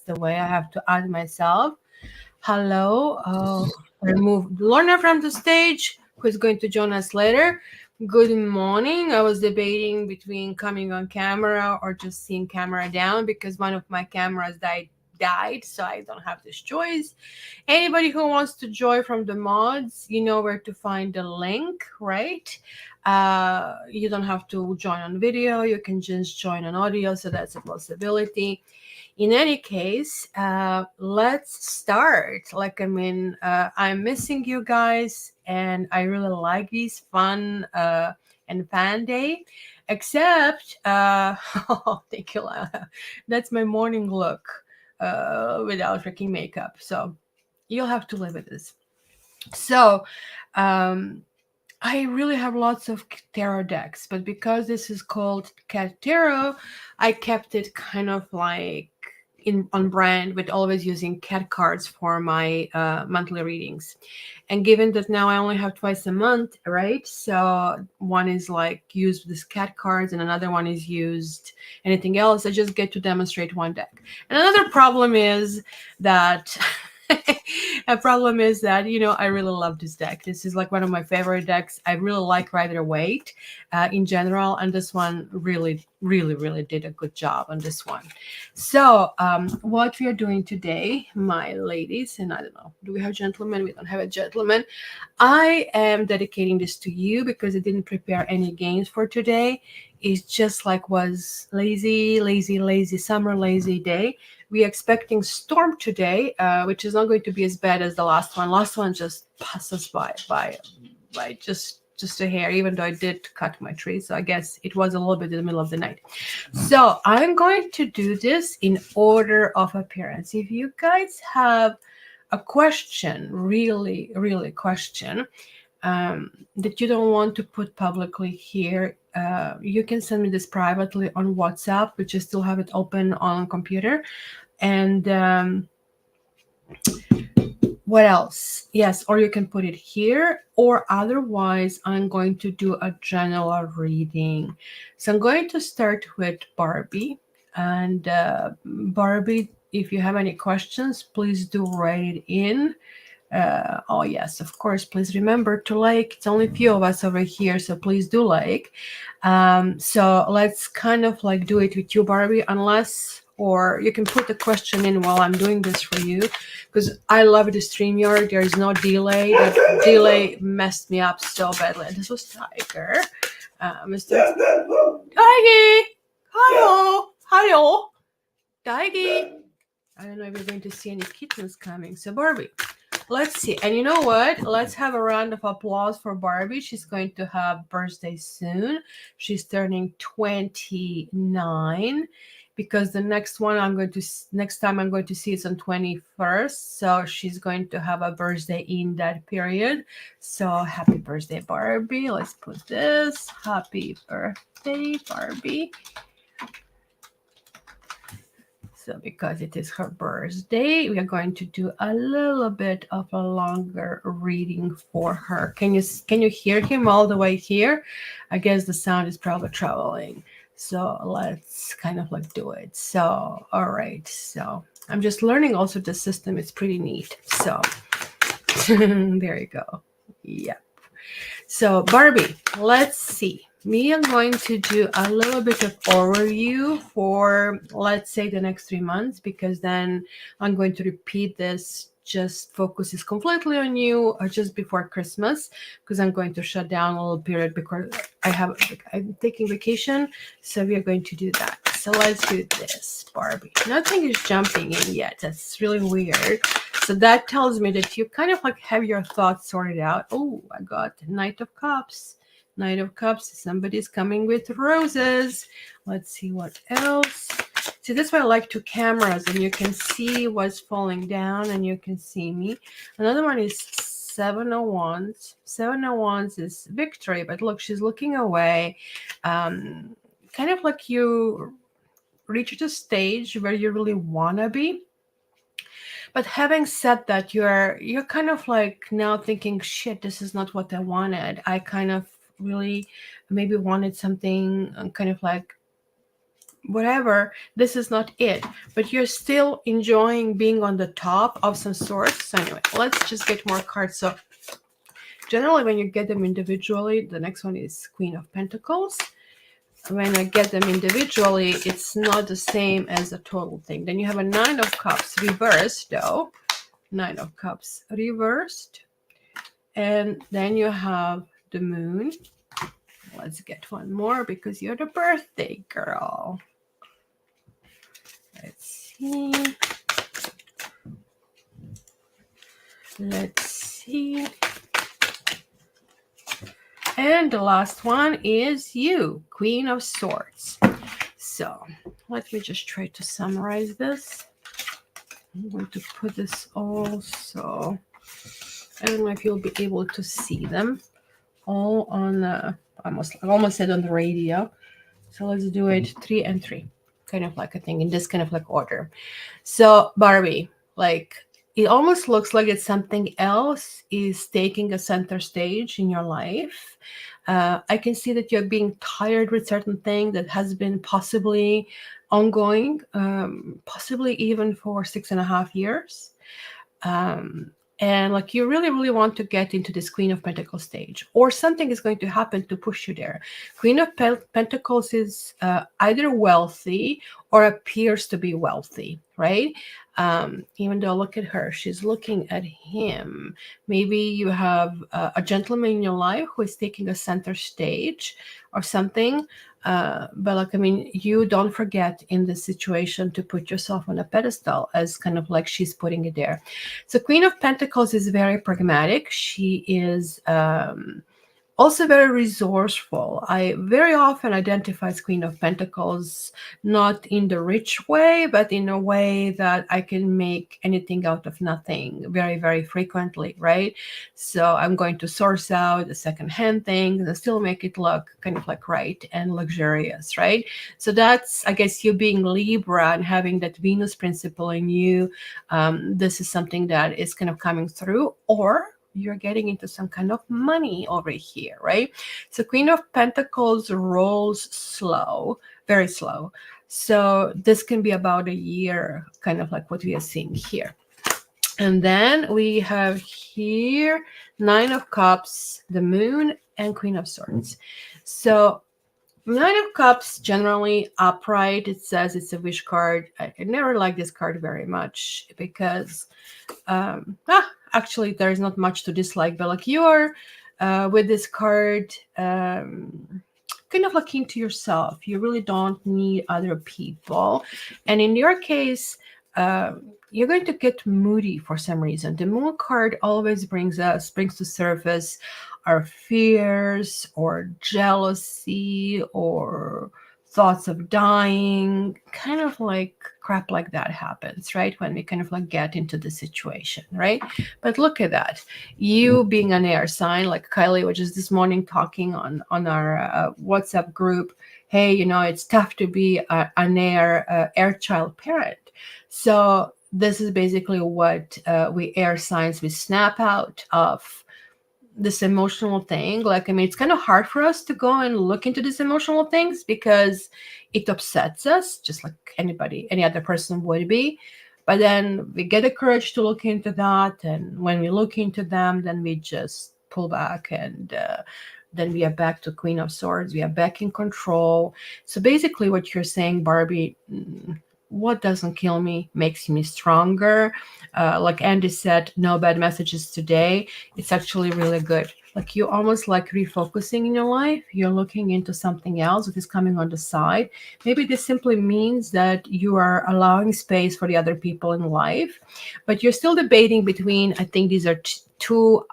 the way. I have to add myself. Hello. Remove Lorna from the stage, who is going to join us later. Good morning. I was debating between coming on camera or just seeing camera down because one of my cameras died, so I don't have this choice. Anybody who wants to join from the mods, you know where to find the link, right? You don't have to join on video. You can just join on audio, so that's a possibility. In any case, let's start. I'm missing you guys, and I really like these fun and fan day. Except, oh, thank you, Lila. That's my morning look without freaking makeup. So you'll have to live with this. So, I really have lots of tarot decks, but because this is called Cat Tarot, I kept it kind of like on brand, with always using cat cards for my monthly readings. And given that now I only have twice a month, right? So one is like used with this cat cards, and another one is used anything else. I just get to demonstrate one deck. And another problem is that. I really love this deck. This is like one of my favorite decks. I really like Rider-Waite in general, and this one really, really, really did a good job on this one. So what we are doing today, my ladies, and I don't know, do we have gentlemen? We don't have a gentleman. I am dedicating this to you because I didn't prepare any games for today. It's just like was lazy summer, lazy day. We're expecting storm today, which is not going to be as bad as the last one. Last one just passes by just a hair, even though I did cut my tree. So I guess it was a little bit in the middle of the night. So I'm going to do this in order of appearance. If you guys have a question, really, really question, that you don't want to put publicly here, you can send me this privately on WhatsApp, which I still have it open on computer. And what else? Yes, or you can put it here, or otherwise I'm going to do a general reading. So I'm going to start with Barbie. And Barbie, if you have any questions, please do write it in. Oh yes, of course, please remember to like. It's only a few of us over here, so please do like. So let's kind of like do it with you, Barbie, or you can put the question in while I'm doing this for you, because I love the StreamYard. There is no delay. That delay messed me up so badly. And this was Tiger. Mr. Tiggy! Hello! Tiggy! I don't know if you're going to see any kittens coming. So Barbie, let's see. And you know what? Let's have a round of applause for Barbie. She's going to have birthday soon. She's turning 29. Because the next time I'm going to see is on 21st. So she's going to have a birthday in that period. So happy birthday, Barbie. Let's put this. Happy birthday, Barbie. So because it is her birthday, we are going to do a little bit of a longer reading for her. Can you hear him all the way here? I guess the sound is probably traveling. So let's kind of like do it. So, all right. So I'm just learning also the system. It's pretty neat. So there you go. Yep. So Barbie, let's see. Me, I'm going to do a little bit of overview for, let's say, the next 3 months, because then I'm going to repeat this. Just focuses completely on you just before Christmas, because I'm going to shut down a little period because I'm taking vacation. So we are going to do that. So let's do this, Barbie. Nothing is jumping in yet. That's really weird. So that tells me that you kind of like have your thoughts sorted out. Oh, I got Knight of Cups. Knight of Cups. Somebody's coming with roses. Let's see what else. See, that's why I like 2 cameras, and you can see what's falling down, and you can see me. Another one is 7 of Wands. 7 of Wands is victory, but look, she's looking away. Kind of like you reach a stage where you really want to be. But having said that, you're kind of like now thinking, shit, this is not what I wanted. I kind of really maybe wanted something kind of like whatever, this is not it, but you're still enjoying being on the top of some sorts. So anyway, let's just get more cards. So generally when you get them individually, the next one is Queen of Pentacles. When I get them individually, it's not the same as the total thing. Then you have a Nine of Cups reversed, though. Nine of Cups reversed. And then you have the Moon. Let's get one more because you're the birthday girl. Let's see. Let's see. And the last one is you, Queen of Swords. So let me just try to summarize this. I'm going to put this all, so I don't know if you'll be able to see them all on I almost said on the radio. So let's do it 3 and 3, kind of like a thing in this kind of like order. So Barbie, like it almost looks like it's something else is taking a center stage in your life. I can see that you're being tired with certain thing that has been possibly ongoing, possibly even for 6.5 years. And like you really, really want to get into this Queen of Pentacles stage, or something is going to happen to push you there. Queen of Pentacles is either wealthy or appears to be wealthy, right? Even though look at her, she's looking at him. Maybe you have a gentleman in your life who is taking a center stage or something. But like, I mean, you don't forget in this situation to put yourself on a pedestal, as kind of like she's putting it there. So Queen of Pentacles is very pragmatic. She is also very resourceful. I very often identify as Queen of Pentacles, not in the rich way, but in a way that I can make anything out of nothing very, very frequently, right? So I'm going to source out the secondhand things and still make it look kind of like right and luxurious, right? So that's, I guess, you being Libra and having that Venus principle in you. This is something that is kind of coming through, or you're getting into some kind of money over here, right? So Queen of Pentacles rolls slow, very slow. So this can be about a year, kind of like what we are seeing here. And then we have here Nine of Cups, the Moon, and Queen of Swords. So Nine of Cups, generally upright. It says it's a wish card. I never like this card very much because actually there's not much to dislike, but like you're with this card kind of looking to yourself. You really don't need other people. And in your case, you're going to get moody for some reason. The Moon card always brings to surface our fears or jealousy or thoughts of dying, kind of like crap like that happens, right? When we kind of like get into the situation, right? But look at that. You being an air sign, like Kylie was just this morning talking on our WhatsApp group, hey, you know, it's tough to be an air child parent. So this is basically what we air signs, we snap out of this emotional thing. Like, I mean, it's kind of hard for us to go and look into these emotional things because it upsets us, just like any other person would be. But then we get the courage to look into that. And when we look into them, then we just pull back and then we are back to Queen of Swords. We are back in control. So basically what you're saying, Barbie, what doesn't kill me makes me stronger. Like Andy said, no bad messages today. It's actually really good. Like you almost like refocusing in your life. You're looking into something else that is coming on the side. Maybe this simply means that you are allowing space for the other people in life, but you're still debating between, I think these are two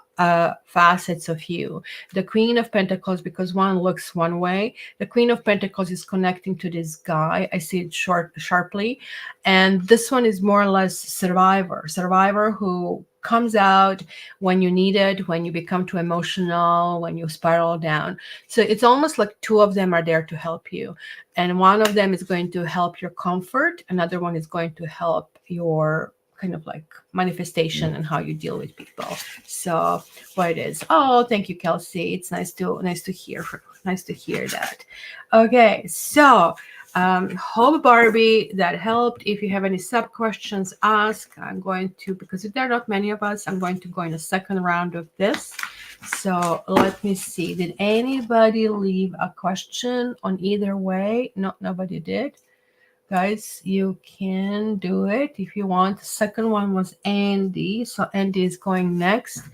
facets of you. The Queen of Pentacles, because one looks one way. The Queen of Pentacles is connecting to this guy. I see it sharply. And this one is more or less survivor who comes out when you need it, when you become too emotional, when you spiral down. So it's almost like two of them are there to help you. And one of them is going to help your comfort. Another one is going to help your kind of like manifestation and how you deal with people. So what it is. Oh, thank you, Kelsey. It's nice to hear that. Okay, so Hope Barbie, that helped. If you have any sub questions, ask. I'm going to, because there are not many of us, I'm going to go in a second round of this. So let me see. Did anybody leave a question on either way? No, nobody did. Guys, you can do it if you want. The second one was Andy. So Andy is going next.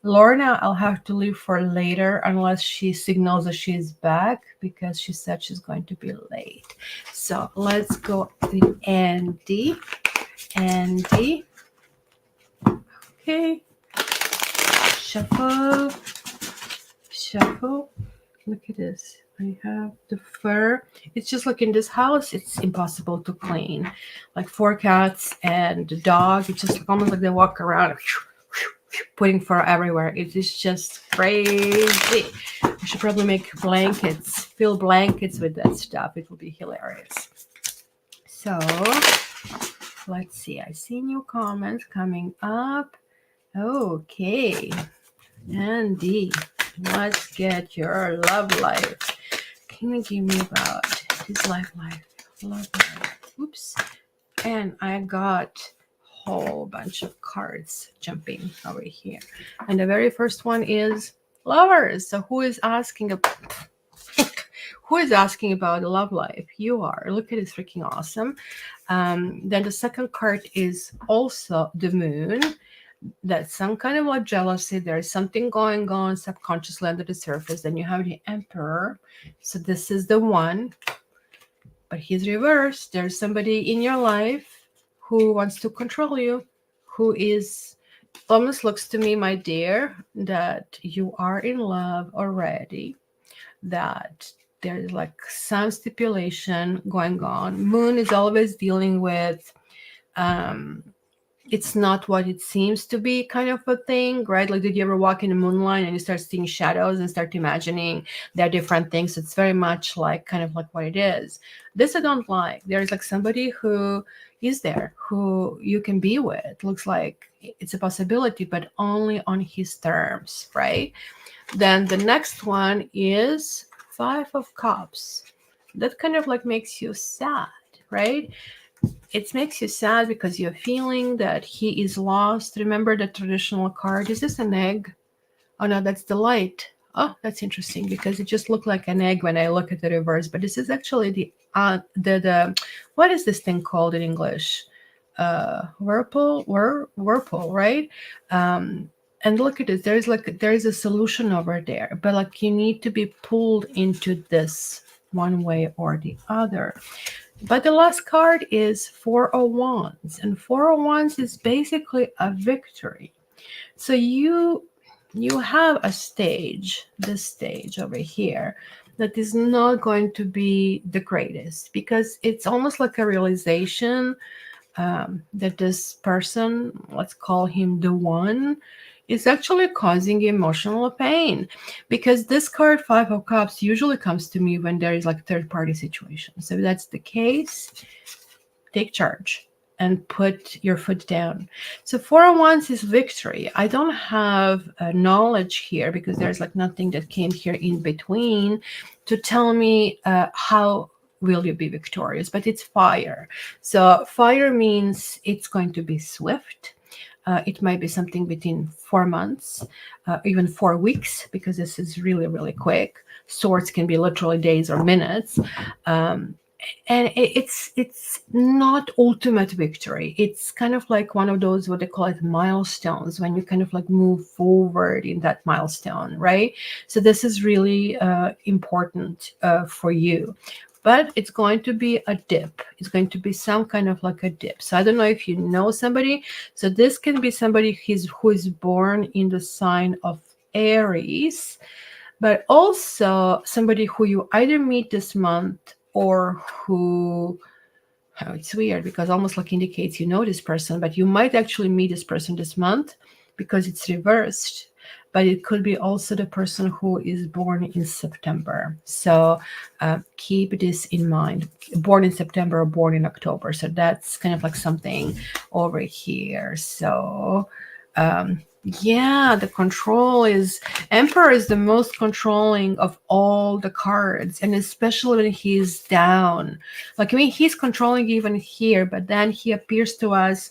Lorna, I'll have to leave for later unless she signals that she's back, because she said she's going to be late. So let's go with Andy. Andy. Okay. Shuffle. Shuffle. Look at this. I have the fur. It's just like in this house, it's impossible to clean. Like 4 cats and the dog. It's just almost like they walk around putting fur everywhere. It is just crazy. I should probably make blankets, fill blankets with that stuff. It will be hilarious. So let's see. I see new comments coming up. Okay. Andy, let's get your love life. Can you give me about his love life? Oops. And I got a whole bunch of cards jumping over here. And the very first one is lovers. So who is asking about who is asking about the love life? You are. Look at it, it's freaking awesome. Then the second card is also the moon. That's some kind of like jealousy. There's something going on subconsciously under the surface. Then you have the Emperor. So this is the one, but he's reversed. There's somebody in your life who wants to control you, who is almost looks to me, my dear, that you are in love already, that there's like some stipulation going on. Moon is always dealing with it's not what it seems to be kind of a thing, right? Like, did you ever walk in the moonlight and you start seeing shadows and start imagining there are different things? It's very much like kind of like what it is. This I don't like. There's like somebody who is there, who you can be with. Looks like it's a possibility, but only on his terms, right? Then the next one is 5 of Cups. That kind of like makes you sad, right? It makes you sad because you're feeling that he is lost. Remember the traditional card? Is this an egg? Oh no, that's the light. Oh, that's interesting because it just looked like an egg when I look at the reverse. But this is actually the what is this thing called in English? Whirlpool, right? And look at it. There's a solution over there, but like you need to be pulled into this one way or the other. But the last card is 4 of Wands, and 4 of Wands is basically a victory. So you have a stage, this stage over here, that is not going to be the greatest, because it's almost like a realization that this person, let's call him the one, is actually causing emotional pain, because this card 5 of Cups usually comes to me when there is like third-party situation. So if that's the case, take charge and put your foot down. So 4 of Wands is victory. I don't have knowledge here because there's like nothing that came here in between to tell me how will you be victorious, but it's fire. So fire means it's going to be swift. It might be something between 4 months, even 4 weeks, because this is really, really quick. Swords can be literally days or minutes. And it's not ultimate victory. It's kind of like one of those, what they call it, milestones, when you kind of like move forward in that milestone, right? So this is really important for you. But it's going to be a dip. It's going to be some kind of like a dip. So I don't know if you know somebody. So this can be somebody who is born in the sign of Aries, but also somebody who you either meet this month or who, oh, it's weird because almost like indicates you know this person, but you might actually meet this person this month because it's reversed. But it could be also the person who is born in September. So keep this in mind. Born in September or born in October. So that's kind of like something over here. So Yeah, the control is Emperor is the most controlling of all the cards, and especially when he's down. Like, I mean, he's controlling even here, but then he appears to us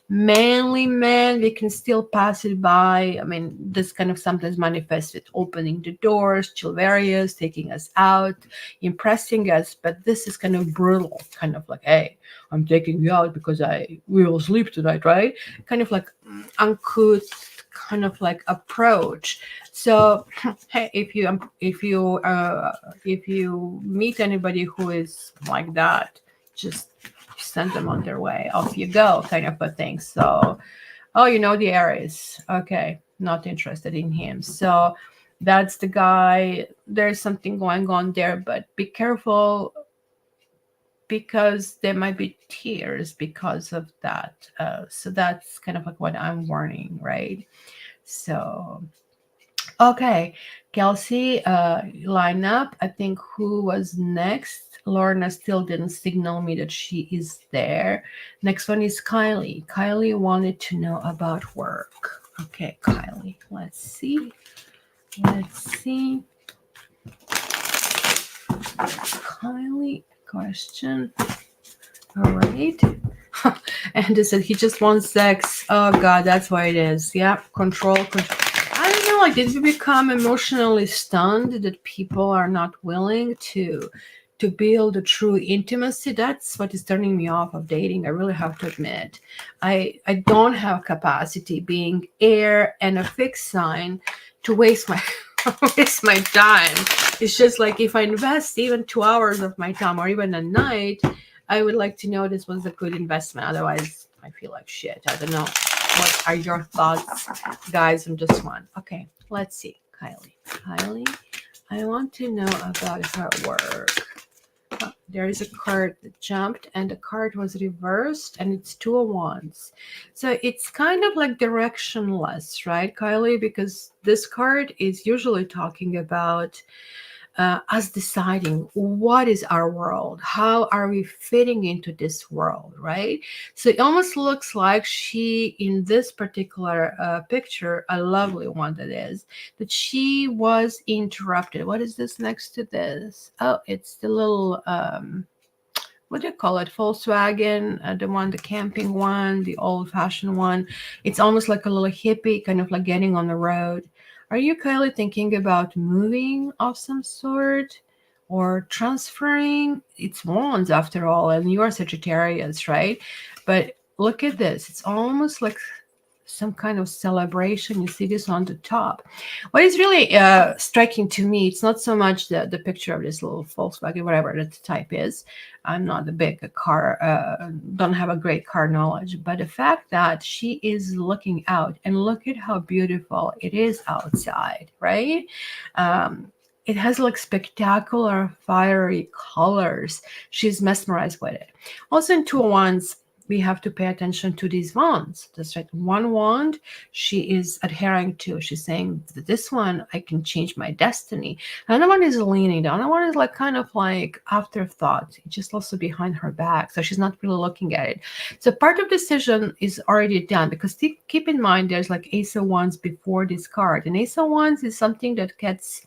manly man. We can still pass it by. I mean, this kind of sometimes manifests with opening the doors, chivalrous, taking us out, impressing us. But this is kind of brutal, kind of like, hey, I'm taking you out because we will sleep tonight, right? Kind of like uncouth kind of like approach. So hey, if you meet anybody who is like that, just send them on their way. Off you go, kind of a thing. So, oh, you know the Aries. Okay, not interested in him. So that's the guy. There's something going on there, but be careful because there might be tears because of that. So that's kind of like what I'm warning, right? So, okay, Kelsey, line up. I think who was next? Lorna still didn't signal me that she is there. Next one is Kylie. Kylie wanted to know about work. Okay, Kylie, let's see. Let's see. Kylie, question. All right. And they said he just wants sex. Oh God, that's why it is. Yeah, control. I don't know. Like, did we become emotionally stunned that people are not willing to build a true intimacy? That's what is turning me off of dating. I really have to admit, I don't have capacity being air and a fixed sign to waste my waste my time. It's just like if I invest even 2 hours of my time or even a night, I would like to know this was a good investment. Otherwise, I feel like shit. I don't know. What are your thoughts, guys, on this one? Okay, let's see. Kylie. Kylie, I want to know about her work. Oh, there is a card that jumped and the card was reversed and it's 2 of Wands. So it's kind of like directionless, right, Kylie? Because this card is usually talking about us deciding what is our world, how are we fitting into this world, right? So it almost looks like she, in this particular picture, a lovely one that is, that she was interrupted. What is this next to this? Oh, it's the little what do you call it? Volkswagen, the one, the camping one, the old-fashioned one. It's almost like a little hippie, kind of like getting on the road. Are you, Kylie, thinking about moving of some sort or transferring? It's wands after all, and you are Sagittarius, right? But look at this. It's almost like some kind of celebration. You see this on the top. What is really striking to me, it's not so much the picture of this little Volkswagen, whatever that type is. I'm not a big car, don't have a great car knowledge, but the fact that she is looking out and look at how beautiful it is outside, right? It has like spectacular fiery colors. She's mesmerized with it. Also in 2 of Wands, we have to pay attention to these wands. That's right. One wand she is adhering to. She's saying, this one, I can change my destiny. Another one is leaning. The other one is like kind of like afterthought. It's just also behind her back. So she's not really looking at it. So part of the decision is already done because keep in mind there's like Ace of Wands before this card. And Ace of Wands is something that gets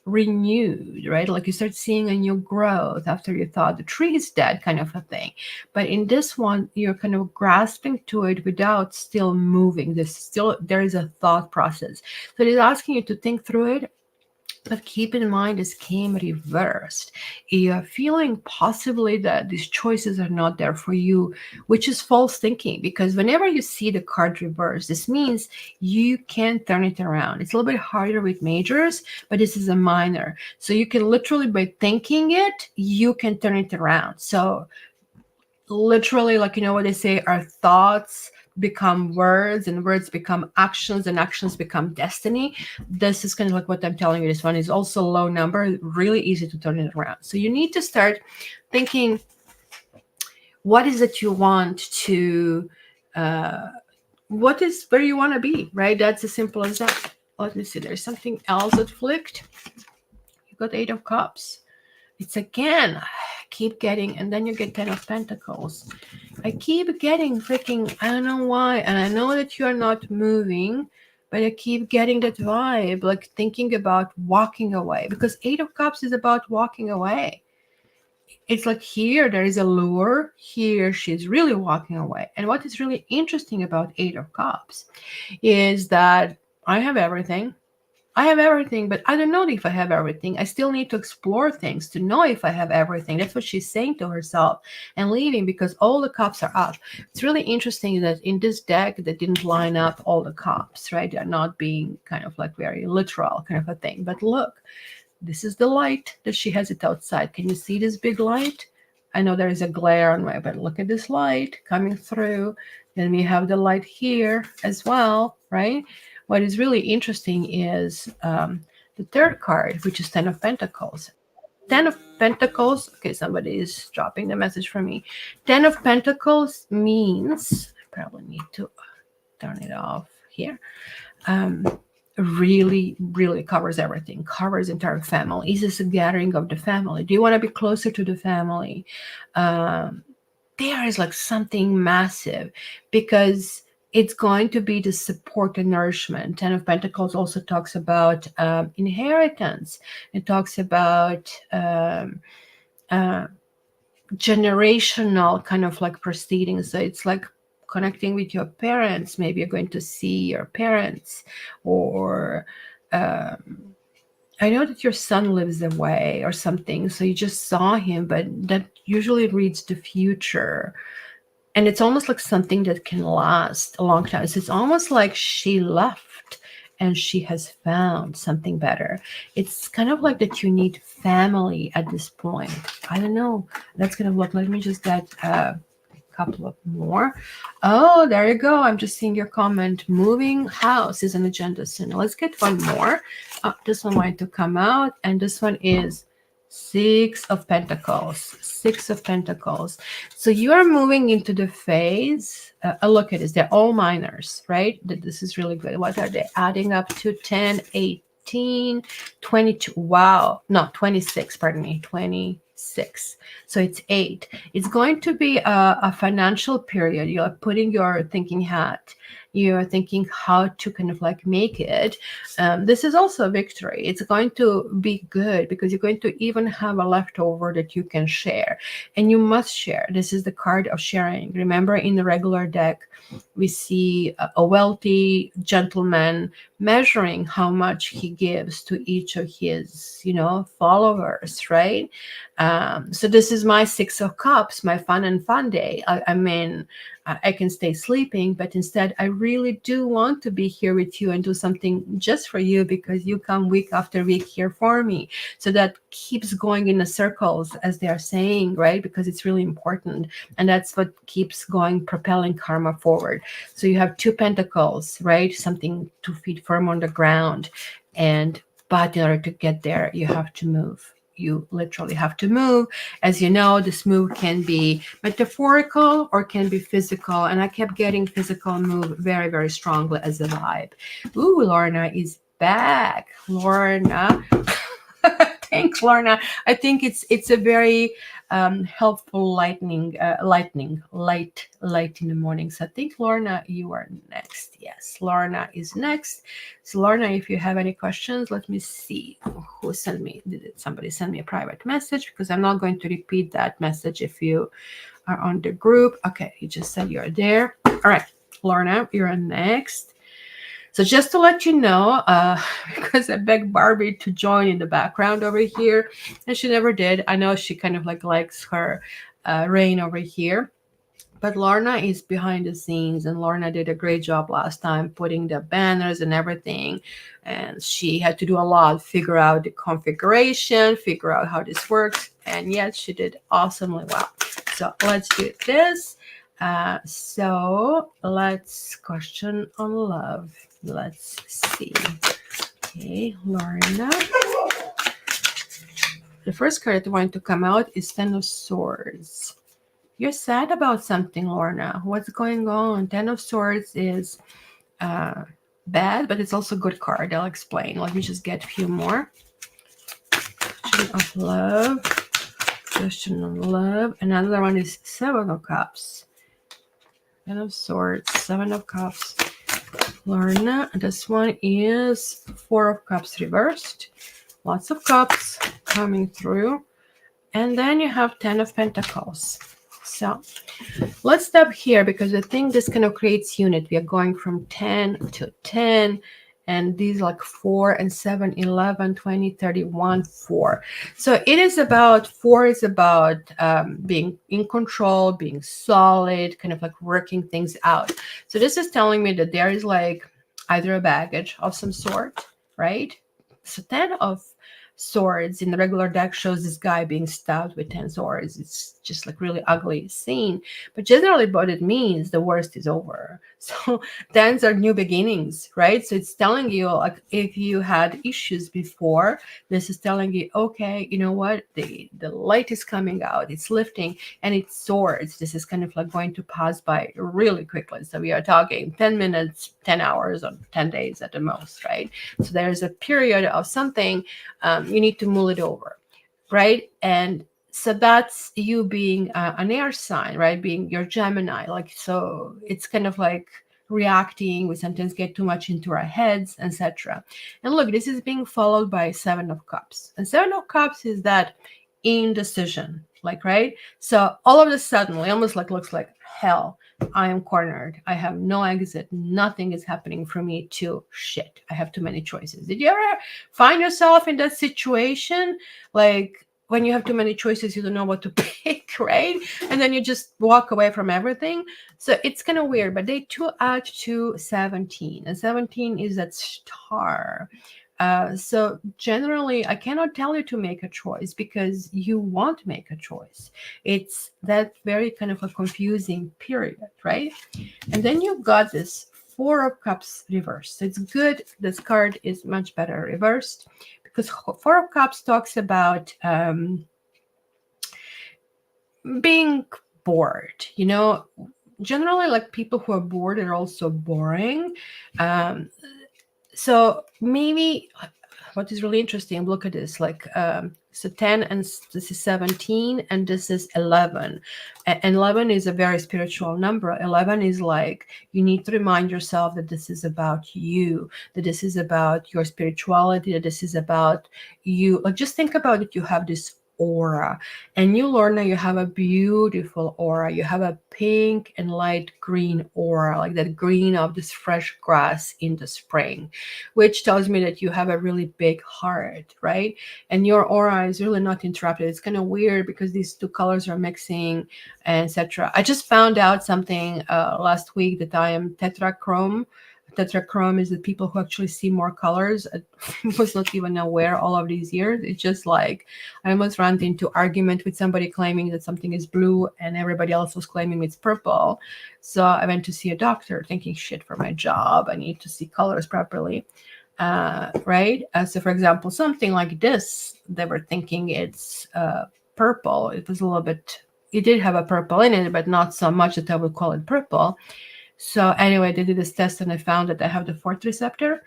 renewed, right? Like you start seeing a new growth after you thought the tree is dead, kind of a thing. But in this one, you're kind of grasping to it without still moving. There is a thought process. So it is asking you to think through it. But keep in mind, this came reversed. You're feeling possibly that these choices are not there for you, which is false thinking. Because whenever you see the card reversed, this means you can turn it around. It's a little bit harder with majors, but this is a minor. So you can literally, by thinking it, you can turn it around. So literally, like, you know what they say, our thoughts become words and words become actions and actions become destiny. This is kind of like what I'm telling you. This one is also low number, really easy to turn it around. So you need to start thinking, what is it you want to what is where you want to be, right? That's as simple as that. Let me see, there's something else that flicked. You got 8 of Cups. It's again, keep getting, and then you get 10 of Pentacles. I keep getting freaking, I don't know why, and I know that you are not moving, but I keep getting that vibe, like thinking about walking away, because Eight of Cups is about walking away. It's like here there is a lure, here she's really walking away. And what is really interesting about Eight of Cups is that I have everything. I have everything, but I don't know if I have everything. I still need to explore things to know if I have everything. That's what she's saying to herself and leaving, because all the cups are up. It's really interesting that in this deck, they didn't line up all the cups, right? They're not being kind of like very literal kind of a thing. But look, this is the light that she has it outside. Can you see this big light? I know there is a glare on my, but look at this light coming through. Then we have the light here as well, right? What is really interesting is the third card, which is Ten of Pentacles. 10 of Pentacles, okay, somebody is dropping the message for me. 10 of Pentacles means, I probably need to turn it off here. Really, really covers everything, covers entire family. Is this a gathering of the family? Do you want to be closer to the family? There is like something massive, because it's going to be the support and nourishment. Ten of Pentacles also talks about inheritance. It talks about generational kind of like proceedings. So it's like connecting with your parents. Maybe you're going to see your parents, or I know that your son lives away or something, so you just saw him, but that usually reads the future. And it's almost like something that can last a long time. So it's almost like she left and she has found something better. It's kind of like that you need family at this point. I don't know. That's going to look, let me just get a couple of more. Oh, there you go. I'm just seeing your comment. Moving house is an agenda soon. Let's get one more. This one wanted to come out, and this one is Six of Pentacles. Six of Pentacles. So you are moving into the phase. Look at this. They're all minors, right? This is really good. What are they adding up to? 10, 18, 22. Wow. No, 26. Pardon me. 26. So it's 8. It's going to be a financial period. You're putting your thinking hat. You're thinking how to kind of like make it. This is also a victory. It's going to be good, because you're going to even have a leftover that you can share, and you must share. This is the card of sharing. Remember, in the regular deck, we see a wealthy gentleman measuring how much he gives to each of his, followers, right? So this is my Six of Cups, my fun and fun day. I mean, I can stay sleeping, but instead I really do want to be here with you and do something just for you, because you come week after week here for me. So that keeps going in the circles, as they are saying, right? Because it's really important. And that's what keeps going, propelling karma forward. So you have 2 pentacles, right? Something 2 feet firm on the ground. But in order to get there, you have to move. You literally have to move. As you know, this move can be metaphorical or can be physical. And I kept getting physical move very, very strongly as a vibe. Ooh, Lorna is back. Lorna. Thanks, Lorna. I think it's a very helpful light in the morning. So I think, Lorna, you are next. Yes, Lorna is next. So Lorna, if you have any questions, let me see who sent me. Did somebody send me a private message? Because I'm not going to repeat that message if you are on the group. Okay, you just said you're there. All right, Lorna, you're next. So just to let you know, because I begged Barbie to join in the background over here, and she never did. I know she kind of like likes her reign over here. But Lorna is behind the scenes, and Lorna did a great job last time putting the banners and everything. And she had to do a lot, figure out the configuration, figure out how this works. And yet she did awesomely well. So let's do this. So let's question on love. Let's see. Okay, Lorna. The first card that wanted to come out is Ten of Swords. You're sad about something, Lorna. What's going on? Ten of Swords is bad, but it's also a good card. I'll explain. Let me just get a few more. Question of love. Question on love. Another one is Seven of Cups. Ten of Swords, Seven of Cups. Lorna, this one is Four of Cups reversed. Lots of cups coming through. And then you have Ten of Pentacles. So let's stop here because I think this kind of creates unit. We are going from 10 to 10. And these like 4 and 7, 11, 20, 31, 4. So it is about, 4 is about being in control, being solid, kind of like working things out. So this is telling me that there is like either a baggage of some sort, right? So 10 of swords in the regular deck shows this guy being stabbed with 10 swords. It's just like really ugly scene. But generally what it means, the worst is over. So tens are new beginnings, right? So it's telling you, like, if you had issues before, this is telling you, okay, you know what? The light is coming out, it's lifting, and it's swords. This is kind of like going to pass by really quickly. So we are talking 10 minutes, 10 hours, or 10 days at the most, right? So there's a period of something, you need to mull it over, right? And so that's you being an air sign, right? Being your Gemini. Like, so it's kind of like reacting. We sometimes get too much into our heads, etc. And look, this is being followed by Seven of Cups. And Seven of Cups is that indecision, like, right? So all of a sudden, it almost like looks like hell. I am cornered. I have no exit. Nothing is happening for me to shit. I have too many choices. Did you ever find yourself in that situation? Like, when you have too many choices, you don't know what to pick, right? And then you just walk away from everything. So it's kind of weird, but they two add to 17, and 17 is that star. So generally, I cannot tell you to make a choice because you won't make a choice. It's that very kind of a confusing period, right? And then you've got this Four of Cups reversed. So it's good. This card is much better reversed because Four of Cups talks about being bored. You know, generally, like, people who are bored are also boring. So maybe what is really interesting, look at this, like, so 10 and this is 17 and this is 11. And 11 is a very spiritual number. 11 is like, you need to remind yourself that this is about you, that this is about your spirituality, that this is about you. Like, just think about it. You have this aura, and you, Lorna, you have a beautiful aura. You have a pink and light green aura, like that green of this fresh grass in the spring, which tells me that you have a really big heart, right? And your aura is really not interrupted. It's kind of weird because these two colors are mixing, etc. I just found out something last week, that I am tetrachrome. Tetrachrome is the people who actually see more colors. I was not even aware all of these years. It's just like, I almost ran into argument with somebody claiming that something is blue and everybody else was claiming it's purple. So I went to see a doctor thinking, shit, for my job, I need to see colors properly. Right? So for example, something like this, they were thinking it's purple. It was a little bit, it did have a purple in it, but not so much that I would call it purple. So anyway, they did this test and I found that I have the fourth receptor.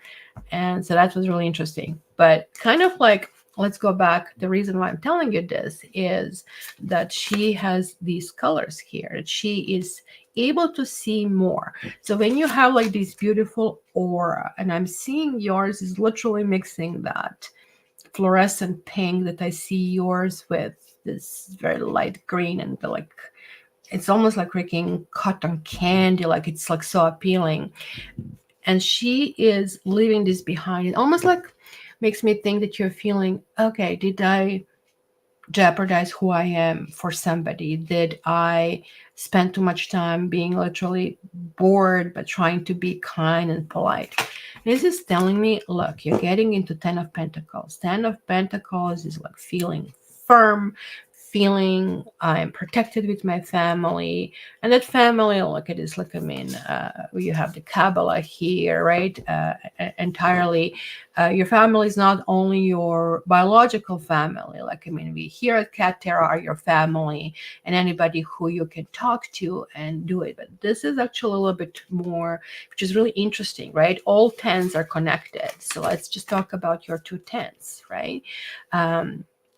And so that was really interesting. But kind of like, let's go back. The reason why I'm telling you this is that she has these colors here, that she is able to see more. So when you have like this beautiful aura, and I'm seeing yours is literally mixing that fluorescent pink that I see yours with this very light green, and the, like, it's almost like freaking cotton candy, like it's like so appealing. And she is leaving this behind. It almost like makes me think that you're feeling, okay, did I jeopardize who I am for somebody? Did I spend too much time being literally bored but trying to be kind and polite? This is telling me, look, you're getting into 10 of Pentacles. 10 of Pentacles is like feeling firm, feeling I'm protected with my family. And that family, look at this, look, I mean, you have the Kabbalah here, right? Entirely. Your family is not only your biological family. Like, I mean, we here at Cat Tarot are your family and anybody who you can talk to and do it. But this is actually a little bit more, which is really interesting, right? All tens are connected. So let's just talk about your two tens, right?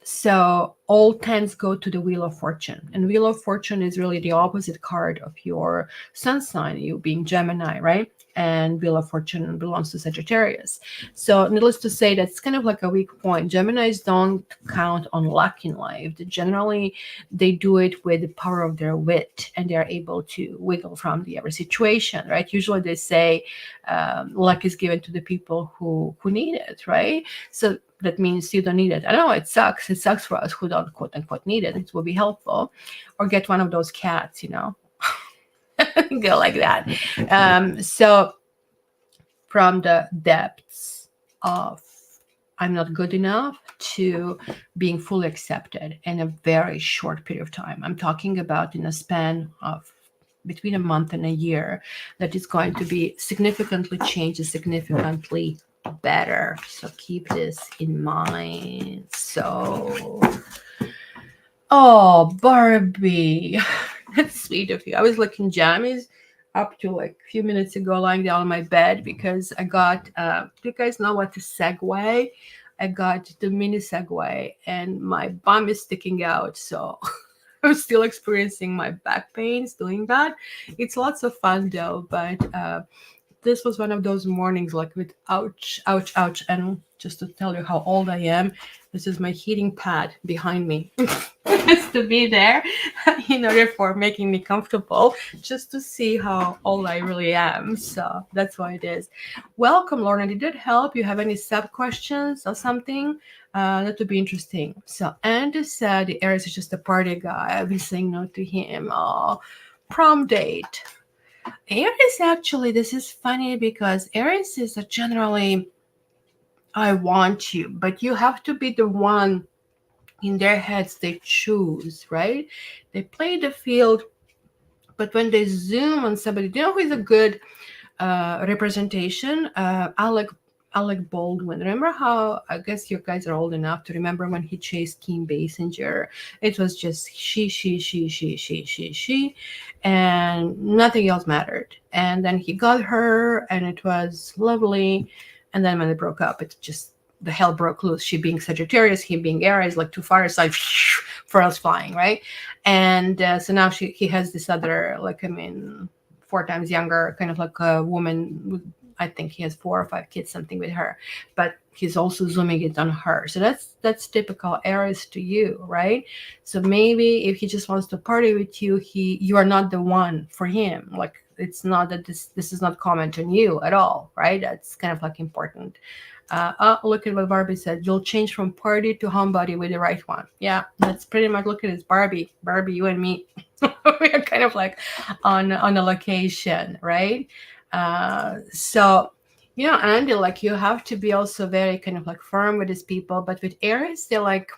So all tens go to the Wheel of Fortune. And Wheel of Fortune is really the opposite card of your sun sign, you being Gemini, right? And Wheel of Fortune belongs to Sagittarius. So needless to say, that's kind of like a weak point. Geminis don't count on luck in life. Generally, they do it with the power of their wit, and they're able to wiggle from the every situation, right? Usually they say luck is given to the people who need it, right? So that means you don't need it. I know it sucks. It sucks for us who don't quote unquote need it. It will be helpful. Or get one of those cats, go like that. So from the depths of I'm not good enough to being fully accepted in a very short period of time. I'm talking about in a span of between a month and a year that is going to be significantly changed, significantly better. So keep this in mind. So, oh, Barbie, that's sweet of you. I was looking jammies up to like a few minutes ago, lying down on my bed because I got, do you guys know what the Segway? I got the mini Segway and my bum is sticking out. So I'm still experiencing my back pains doing that. It's lots of fun though, but this was one of those mornings like with ouch, ouch, ouch. And just to tell you how old I am, this is my heating pad behind me. Just to be there in order for making me comfortable, just to see how old I really am. So that's why it is. Welcome, Lorna. Did it help? You have any sub questions or something? That would be interesting. So Andy said the Aries is just a party guy. I've been saying no to him. Oh, prom date. Aries, actually, this is funny because Aries is a generally, I want you, but you have to be the one in their heads they choose, right? They play the field, but when they zoom on somebody, do you know who is a good representation? Alec Baldwin. Remember how, I guess you guys are old enough to remember when he chased Kim Basinger? It was just she, and nothing else mattered. And then he got her, and it was lovely. And then when they broke up, it just, the hell broke loose. She being Sagittarius, he being Aries, like two firesides, for us flying, right? And so now he has this other, like, I mean, 4 times younger, kind of like a woman. I think he has 4 or 5 kids, something with her, but he's also zooming it on her. So that's typical Aries to you, right? So maybe if he just wants to party with you, you are not the one for him. Like, it's not that this is not comment on you at all, right? That's kind of like important. Look at what Barbie said. You'll change from party to homebody with the right one. Yeah, that's pretty much, look at this, Barbie, you and me. We are kind of like on a location, right? So, Andy, like, you have to be also very kind of like firm with these people. But with Aries, they're like,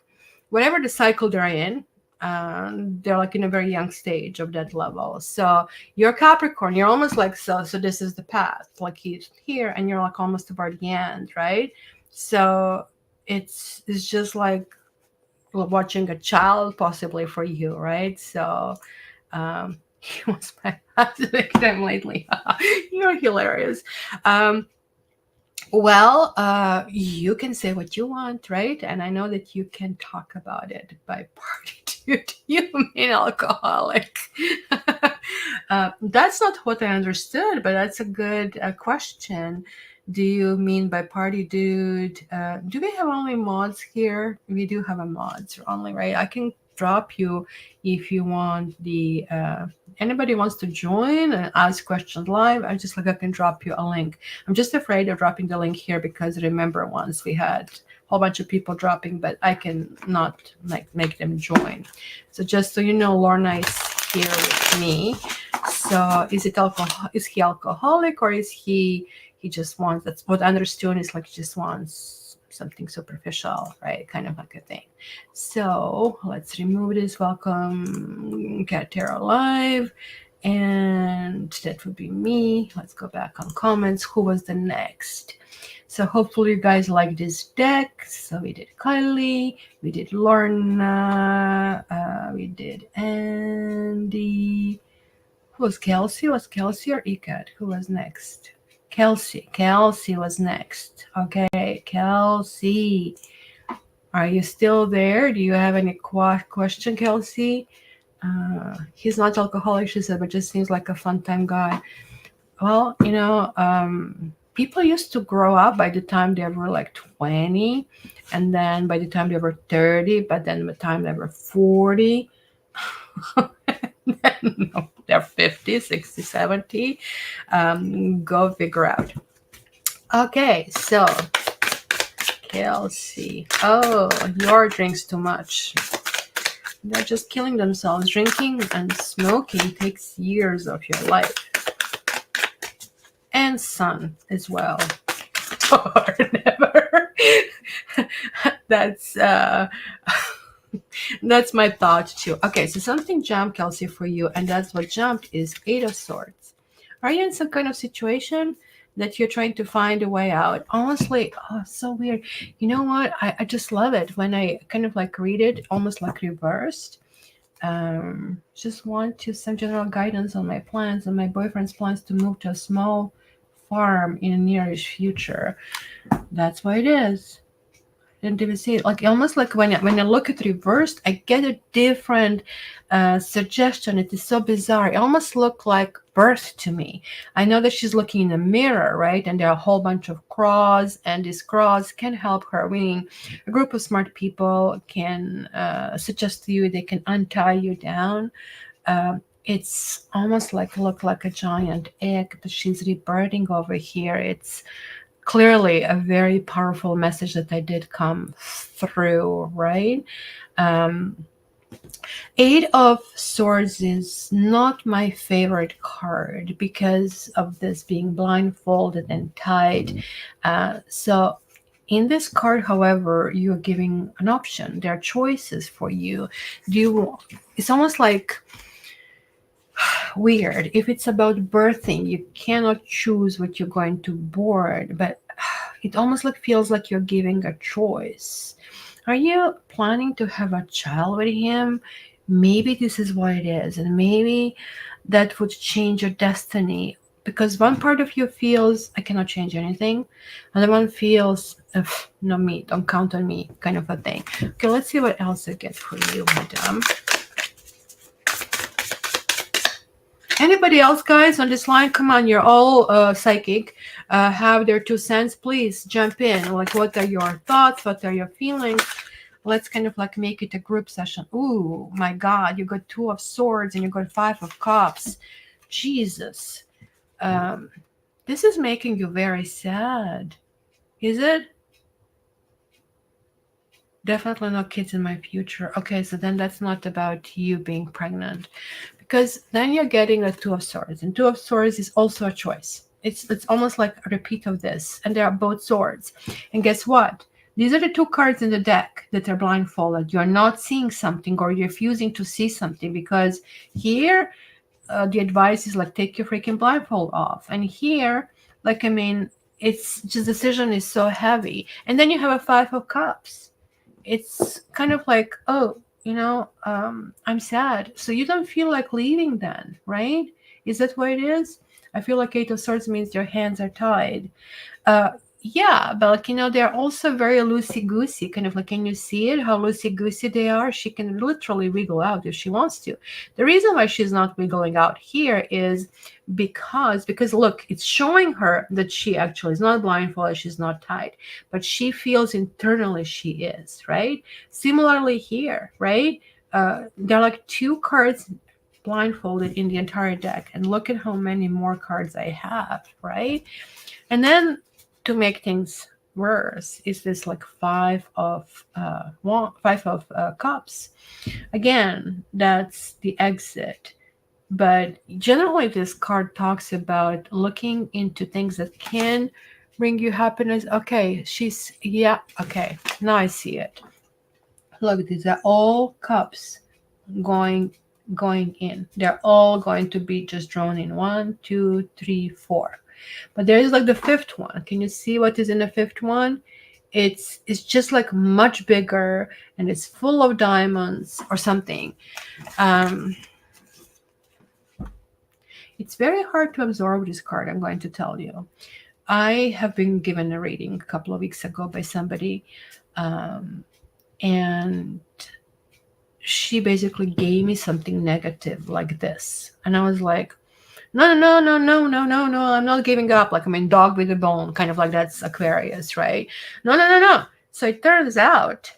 whatever the cycle they're in, they're like in a very young stage of that level. So you're Capricorn, you're almost like, so this is the path, like he's here and you're like almost toward the end, right? So it's just like watching a child possibly for you, right? So he was my victim lately. You're hilarious. Well, you can say what you want, right? And I know that you can talk about it by party dude. You mean alcoholic. That's not what I understood, but that's a good question. Do you mean by party dude? Do we have only mods here? We do have a mods only, right? I can drop you if you want the anybody wants to join and ask questions live. I can drop you a link. I'm just afraid of dropping the link here because remember once we had a whole bunch of people dropping, but I can not make them join. So just so you know, Lorna is here with me. So is he alcoholic, or is he just wants, that's what I understood, is like he just wants something superficial, right? Kind of like a thing. So let's remove this. Welcome, Cat Tarot Live. And that would be me. Let's go back on comments. Who was the next? So hopefully you guys like this deck. So we did Kylie, we did Lorna, we did Andy. Who was Kelsey? Was Kelsey or Ikat? Who was next? Kelsey was next. Okay, Kelsey. Are you still there? Do you have any question, Kelsey? He's not alcoholic, she said, but just seems like a fun time guy. Well, people used to grow up by the time they were like 20, and then by the time they were 30, but then by the time they were 40, then they're 50, 60, 70. Go figure out. Okay, so Kelsey. Oh, your drinks too much. They're just killing themselves. Drinking and smoking takes years of your life. And sun as well. Or never. That's that's my thought too. Okay, so something jumped, Kelsey, for you, and that's what jumped is 8 of Swords. Are you in some kind of situation that you're trying to find a way out? Honestly, oh, so weird. You know what? I just love it when I kind of like read it almost like reversed. Just want to some general guidance on my plans and my boyfriend's plans to move to a small farm in a nearish future. That's what it is. Didn't even see it. Like almost like when I look at reversed, I get a different suggestion. It is so bizarre. It almost looked like birth to me. I know that she's looking in a mirror, right? And there are a whole bunch of crows, and these crows can help her. Meaning, a group of smart people can suggest to you they can untie you down. It's almost like look like a giant egg that she's rebirthing over here. It's clearly a very powerful message that I did come through, right? 8 of Swords is not my favorite card because of this being blindfolded and tied. So in this card, however, you're giving an option. There are choices for you. It's almost like weird. If it's about birthing, you cannot choose what you're going to board, but it almost like feels like you're giving a choice. Are you planning to have a child with him? Maybe this is what it is, and maybe that would change your destiny. Because one part of you feels I cannot change anything, and the one feels no me, don't count on me, kind of a thing. Okay, let's see what else I get for you, madam. Anybody else, guys, on this line? Come on, you're all psychic. Have their 2 cents. Please jump in. Like, what are your thoughts? What are your feelings? Let's kind of like make it a group session. Ooh, my God, you got 2 of Swords and you got 5 of Cups. Jesus. This is making you very sad. Is it? Definitely no kids in my future. Okay, so then that's not about you being pregnant. Because then you're getting a 2 of Swords, and 2 of Swords is also a choice. It's almost like a repeat of this, and they are both swords. And guess what? These are the 2 cards in the deck that are blindfolded. You're not seeing something, or you're refusing to see something, because here the advice is like take your freaking blindfold off. And here, like, I mean, it's just decision is so heavy. And then you have a 5 of Cups. It's kind of like, oh, I'm sad. So you don't feel like leaving then, right? Is that what it is? I feel like 8 of Swords means your hands are tied. Yeah, but like, they're also very loosey-goosey, kind of like, can you see it, how loosey-goosey they are? She can literally wiggle out if she wants to. The reason why she's not wiggling out here is because look, it's showing her that she actually is not blindfolded, she's not tied, but she feels internally she is, right? Similarly here, right? There are like 2 cards blindfolded in the entire deck, and look at how many more cards I have, right? And then to make things worse is this like 5 of Cups. Again, that's the exit. But generally, this card talks about looking into things that can bring you happiness. Okay, okay, now I see it. Look, these are all cups going in. They're all going to be just drawn in 1, 2, 3, 4. But there is like the 5th one. Can you see what is in the 5th one? It's just like much bigger, and it's full of diamonds or something. It's very hard to absorb this card, I'm going to tell you. I have been given a reading a couple of weeks ago by somebody. And she basically gave me something negative like this. And I was like, no, no, no, no, no, no, no, I'm not giving up. Like, I mean, dog with a bone, kind of like that's Aquarius, right? No, no, no, no. So it turns out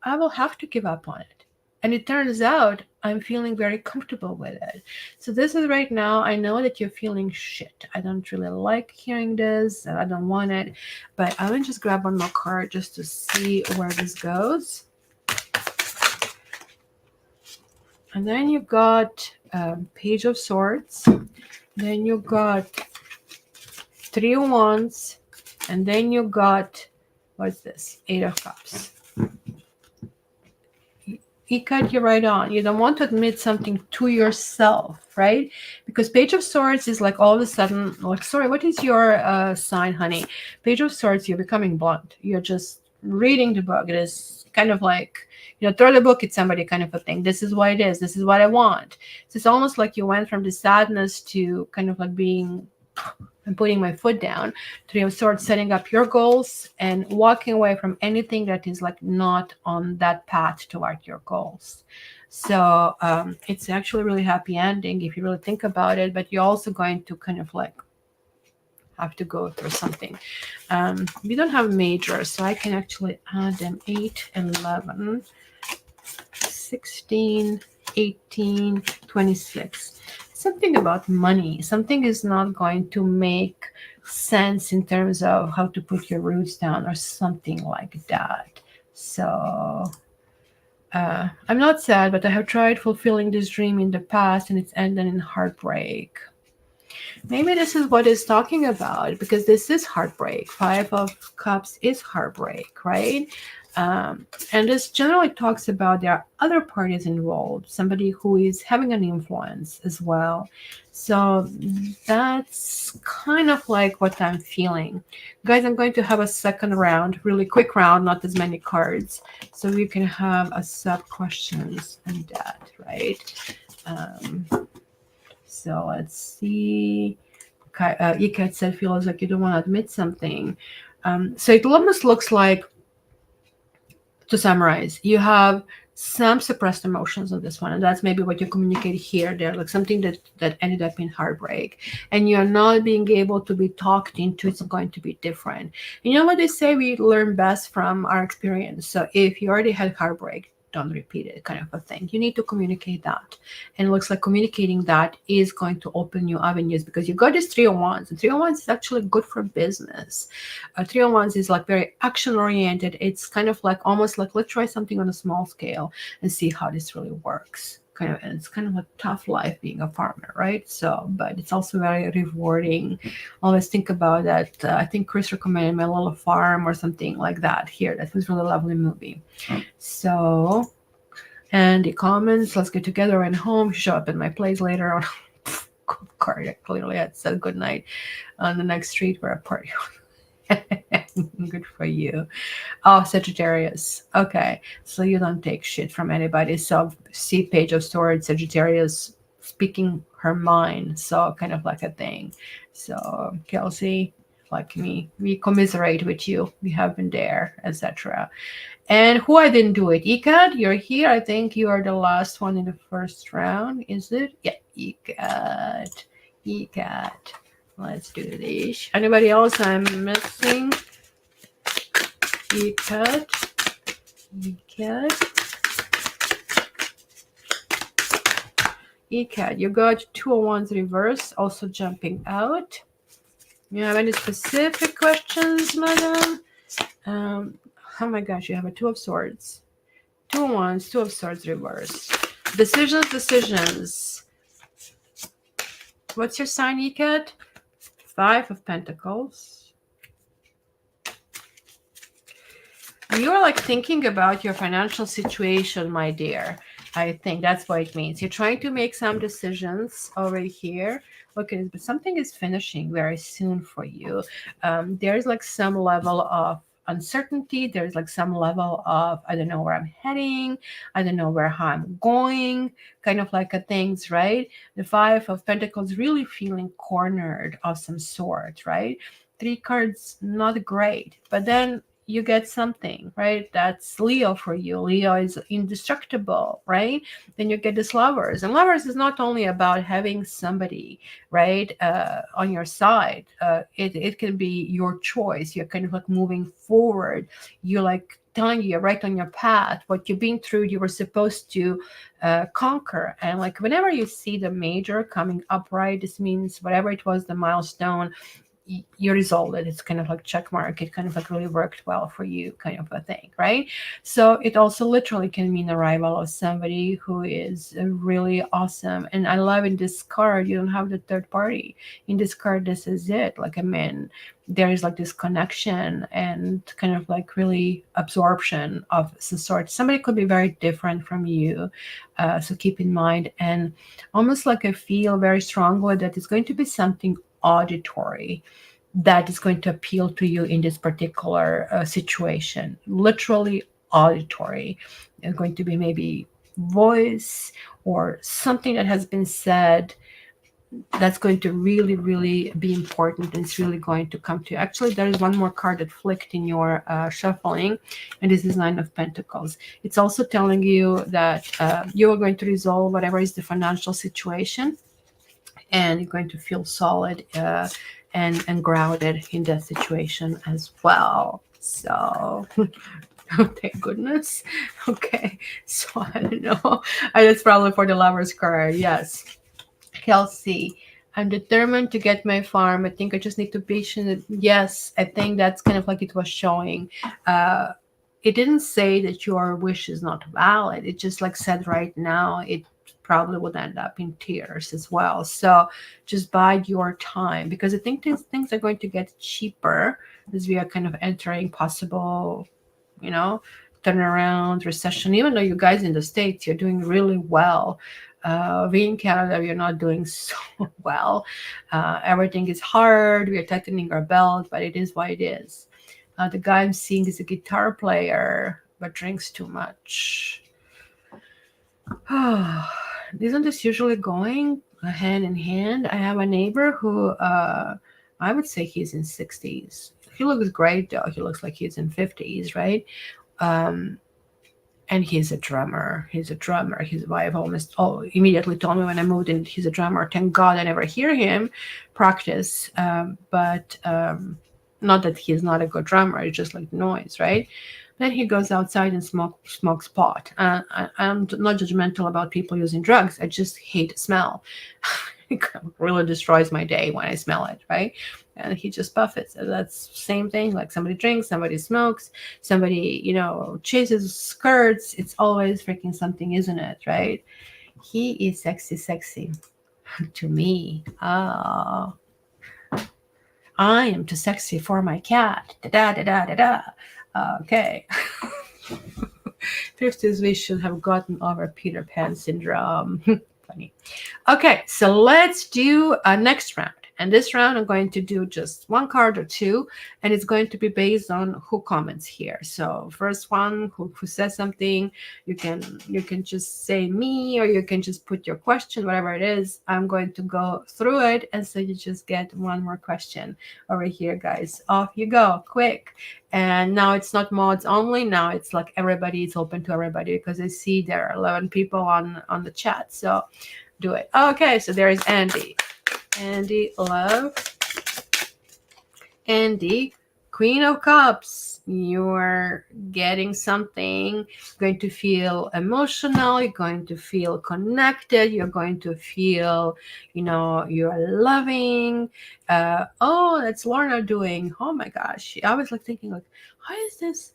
I will have to give up on it. And it turns out I'm feeling very comfortable with it. So this is right now, I know that you're feeling shit. I don't really like hearing this. I don't want it. But I will just grab one more card just to see where this goes. And then you got Page of Swords. Then you got Three of Wands. And then you got, what's this? Eight of Cups. Ikat, you're right on. You don't want to admit something to yourself, right? Because Page of Swords is like all of a sudden, like, sorry, what is your sign, honey? Page of Swords, you're becoming blunt. You're just reading the book. It is kind of like, throw the book at somebody kind of a thing. This is what it is. This is what I want. So it's almost like you went from the sadness to kind of like being... I'm putting my foot down, to start setting up your goals and walking away from anything that is like not on that path toward your goals. So it's actually a really happy ending if you really think about it, but you're also going to kind of like have to go through something. We don't have majors, so I can actually add them 8, 11, 16, 18, 26. Something about money. Something is not going to make sense in terms of how to put your roots down or something like that. So I'm not sad, but I have tried fulfilling this dream in the past and it's ended in heartbreak. Maybe this is what it's talking about, because this is heartbreak. 5 of Cups is heartbreak, right? And this generally talks about there are other parties involved, somebody who is having an influence as well. So that's kind of like what I'm feeling. Guys, I'm going to have a second round, really quick round, not as many cards, so we can have a sub questions and that, right? So let's see. Ikat said, feels like you don't want to admit something. So it almost looks like, to summarize, you have some suppressed emotions on this one, and that's maybe what you communicate here. There, like something that ended up in heartbreak, and you're not being able to be talked into. It's going to be different. You know what they say? We learn best from our experience. So if you already had heartbreak, don't repeat it, kind of a thing. You need to communicate that, and it looks like communicating that is going to open new avenues, because you got this 3 of Wands, and 3 of Wands is actually good for business. 3 of Wands is like very action oriented. It's kind of like almost like, let's try something on a small scale and see how this really works. Kind of, and it's kind of a tough life being a farmer, right? So, but it's also very rewarding. Always think about that. I think Chris recommended My Little Farm or something like that here. That was a really lovely movie. So, and the comments, let's get together and home, show up at my place later on. Card, clearly I said good night on the next street where I party. Good for you. Oh, Sagittarius. Okay, so you don't take shit from anybody. So see Page of Swords, Sagittarius speaking her mind. So kind of like a thing. So Kelsey, like me, we commiserate with you. We have been there, etc. And who I didn't do it? Ikat, you're here. I think you are the last one in the first round. Is it? Yeah, Ikat. Ikat. Let's do this. Anybody else I'm missing? Ikat. Ikat. Ikat. You got 2 of Wands reverse, also jumping out. You have any specific questions, madam? Oh my gosh, you have a 2 of Swords. 2 of Wands, 2 of Swords reverse. Decisions. What's your sign, Ikat? 5 of Pentacles. You're like thinking about your financial situation, my dear. I think that's what it means. You're trying to make some decisions over here. Okay, but something is finishing very soon for you. There's like some level of uncertainty. There's like some level of, I don't know where I'm heading. I don't know how I'm going, kind of like a things, right? The 5 of Pentacles really feeling cornered of some sort, right? 3 cards, not great. But then you get something, right? That's Leo for you. Leo is indestructible, right? Then you get this Lovers. And Lovers is not only about having somebody, right, on your side. It can be your choice. You're kind of like moving forward. You're like telling you you're right on your path. What you've been through, you were supposed to conquer. And like whenever you see the major coming upright, this means whatever it was, the milestone, you resolved it. It's kind of like check mark. It kind of like really worked well for you, kind of a thing, right? So it also literally can mean arrival of somebody who is really awesome. And I love in this card, you don't have the third party. In this card, this is it. Like, I mean, there is like this connection and kind of like really absorption of some sort. Somebody could be very different from you. So keep in mind, and almost like I feel very strongly that it's going to be something auditory that is going to appeal to you in this particular situation. Literally auditory. It's going to be maybe voice or something that has been said that's going to really, really be important, and it's really going to come to you. Actually, there is one more card that flicked in your shuffling, and this is Nine of Pentacles. It's also telling you that you are going to resolve whatever is the financial situation, and you're going to feel solid and grounded in that situation as well. So oh, thank goodness. Okay, so I don't know. That's probably for the Lovers card. Yes. Kelsey, I'm determined to get my farm. I think I just need to be patient. Yes, I think that's kind of like it was showing. It didn't say that your wish is not valid. It just like said right now it probably would end up in tears as well. So just bide your time, because I think things are going to get cheaper as we are kind of entering possible, turnaround, recession. Even though you guys in the States, you're doing really well. We in Canada, we are not doing so well. Everything is hard. We are tightening our belt, but it is what it is. The guy I'm seeing is a guitar player, but drinks too much. Isn't this usually going hand in hand? I have a neighbor who I would say he's in 60s. He looks great though. He looks like he's in 50s, right? And he's a drummer. His wife almost immediately told me when I moved in, he's a drummer. Thank God I never hear him practice. But not that he's not a good drummer. It's just like noise, right? Then he goes outside and smokes pot. I'm not judgmental about people using drugs. I just hate the smell. It really destroys my day when I smell it, right? And he just buffets. So that's the same thing. Like somebody drinks, somebody smokes, somebody, chases skirts. It's always freaking something, isn't it? Right? He is sexy to me. Oh, I am too sexy for my cat. Da da da da da. Okay. Thrifties, we should have gotten over Peter Pan syndrome. Funny. Okay, so let's do a next round. And this round, I'm going to do just one card or two, and it's going to be based on who comments here. So first one who says something, you can just say me, or you can just put your question, whatever it is. I'm going to go through it, and so you just get one more question over here, guys. Off you go, quick. And now it's not mods only. Now it's like everybody is open to everybody, because I see there are 11 people on the chat. So do it. Okay, so there is Andy. Andy, love. Andy, Queen of Cups. You're getting something. You're going to feel emotional. You're going to feel connected. You're going to feel, you're loving. That's Lorna doing. Oh my gosh. I was like thinking, like, how is this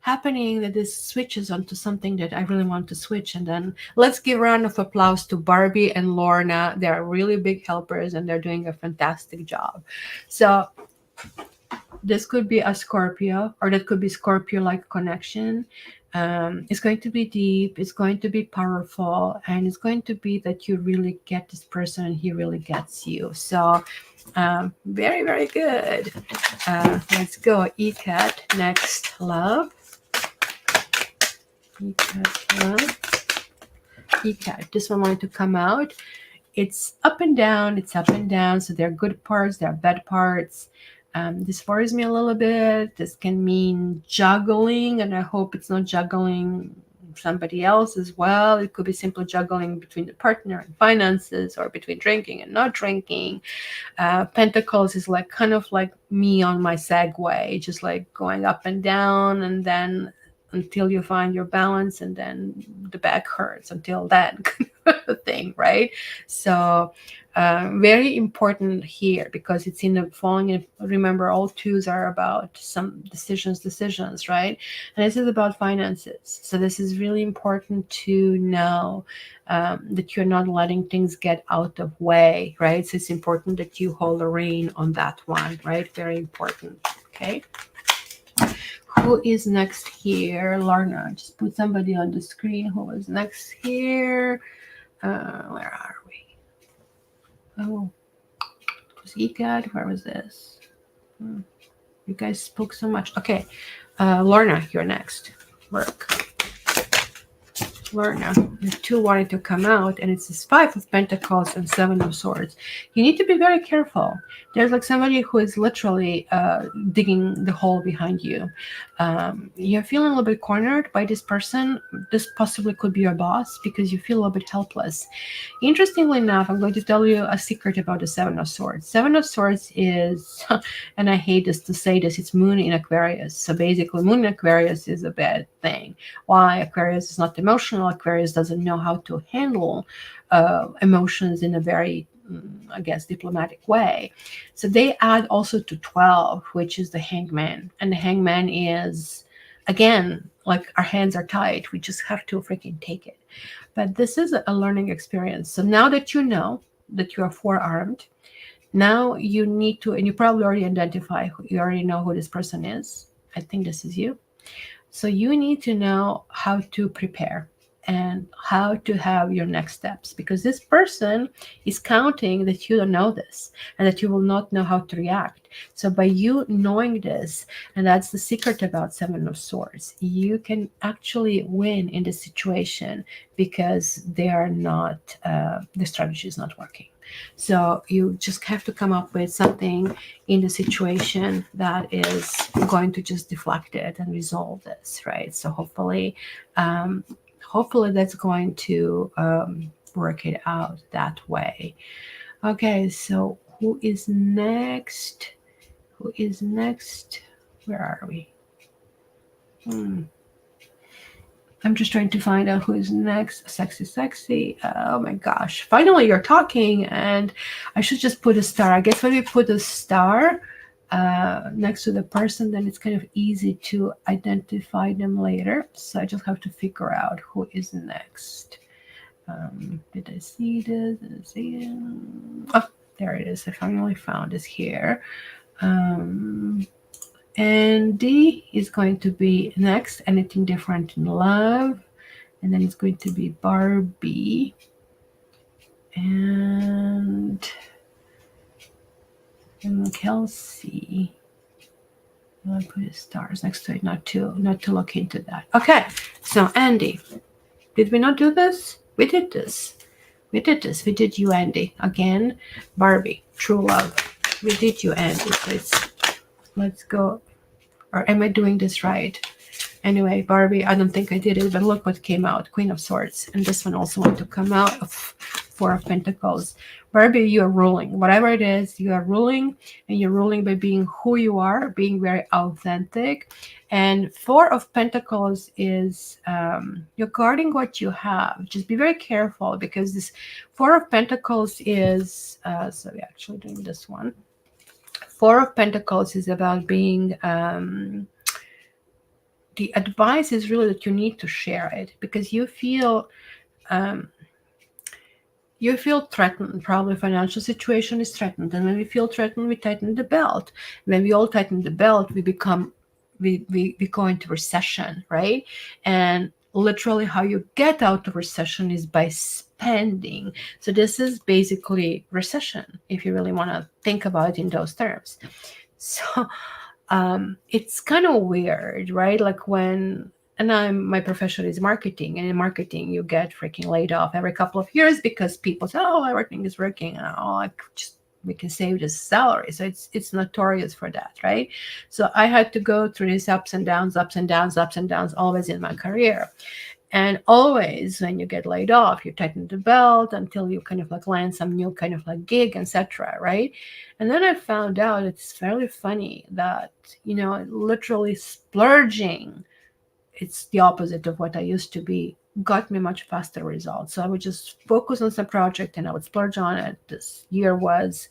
happening, that this switches onto something that I really want to switch? And then let's give a round of applause to Barbie and Lorna. They're really big helpers, and they're doing a fantastic job. So this could be a Scorpio, or that could be Scorpio-like connection. It's going to be deep, it's going to be powerful, and it's going to be that you really get this person and he really gets you. So very, very good. Let's go. ECAT, next, love. ECAT, this one wanted to come out. It's up and down. So there are good parts, there are bad parts. This worries me a little bit. This can mean juggling, and I hope it's not juggling somebody else as well. It could be simply juggling between the partner and finances, or between drinking and not drinking. Pentacles is like kind of like me on my Segway, just like going up and down, and then until you find your balance, and then the back hurts until then thing, right? So very important here, because it's in the falling. Remember, all twos are about some decisions, right? And this is about finances. So this is really important to know, that you're not letting things get out of way, right? So it's important that you hold a rein on that one, right? Very important. Okay. Who is next here? Lorna, just put somebody on the screen who is next here. Where are we? Oh, it was EGAD. Where was this? You guys spoke so much. Okay. Lorna, you're next. Work. Lorna, the two wanting to come out, and it's this 5 of Pentacles and 7 of Swords. You need to be very careful. There's like somebody who is literally digging the hole behind you. You're feeling a little bit cornered by this person. This possibly could be your boss, because you feel a little bit helpless. Interestingly enough, I'm going to tell you a secret about the 7 of Swords. 7 of Swords is, and I hate this to say this, it's Moon in Aquarius. So basically, Moon in Aquarius is a bad thing. Why? Aquarius is not emotional. Aquarius doesn't know how to handle emotions in a very, I guess, diplomatic way. So they add also to 12, which is the Hangman. And the Hangman is, again, like our hands are tied. We just have to freaking take it. But this is a learning experience. So now that you know that you are forearmed, now you need to, and you probably already identify, you already know who this person is. I think this is you. So you need to know how to prepare and how to have your next steps, because this person is counting that you don't know this and that you will not know how to react. So by you knowing this, and that's the secret about 7 of Swords, you can actually win in this situation, because they are not, the strategy is not working. So you just have to come up with something in the situation that is going to just deflect it and resolve this, right? So hopefully that's going to work it out that way. Okay, so who is next? Who is next? Where are we? I'm just trying to find out who is next. Sexy. Oh my gosh. Finally, you're talking, and I should just put a star. I guess when we put a star next to the person, then it's kind of easy to identify them later. So I just have to figure out who is next. Did I see this? Did I see it? Oh, there it is. I finally found it here. Andy is going to be next. Anything different in love? And then it's going to be Barbie. And Kelsey. I'll put stars next to it, not to look into that. Okay, so Andy, did we not do this? We did this. We did you, Andy. Again, Barbie, true love. We did you, Andy. So let's go. Or am I doing this right? Anyway, Barbie, I don't think I did it, but look what came out. Queen of Swords. And this one also want to come out of 4 of Pentacles. Barbie, you are ruling. Whatever it is, you are ruling, and you're ruling by being who you are, being very authentic. And 4 of Pentacles is you're guarding what you have. Just be very careful, because this 4 of Pentacles is, so we're actually doing this one. 4 of Pentacles is about being, the advice is really that you need to share it, because you feel threatened. Probably financial situation is threatened. And when we feel threatened, we tighten the belt. When we all tighten the belt, we go into recession, right? And literally how you get out of recession is by spending. So this is basically recession, if you really want to think about it in those terms. So it's kind of weird, right? Like when, and my profession is marketing, and in marketing you get freaking laid off every couple of years because people say, oh, everything is working. And like, just we can save the salary. So it's notorious for that, right? So I had to go through these ups and downs, ups and downs, ups and downs, always in my career. And always when you get laid off, you tighten the belt until you kind of like land some new kind of like gig, etc. Right. And then I found out it's fairly funny that, literally splurging, it's the opposite of what I used to be, got me much faster results. So I would just focus on some project and I would splurge on it. This year was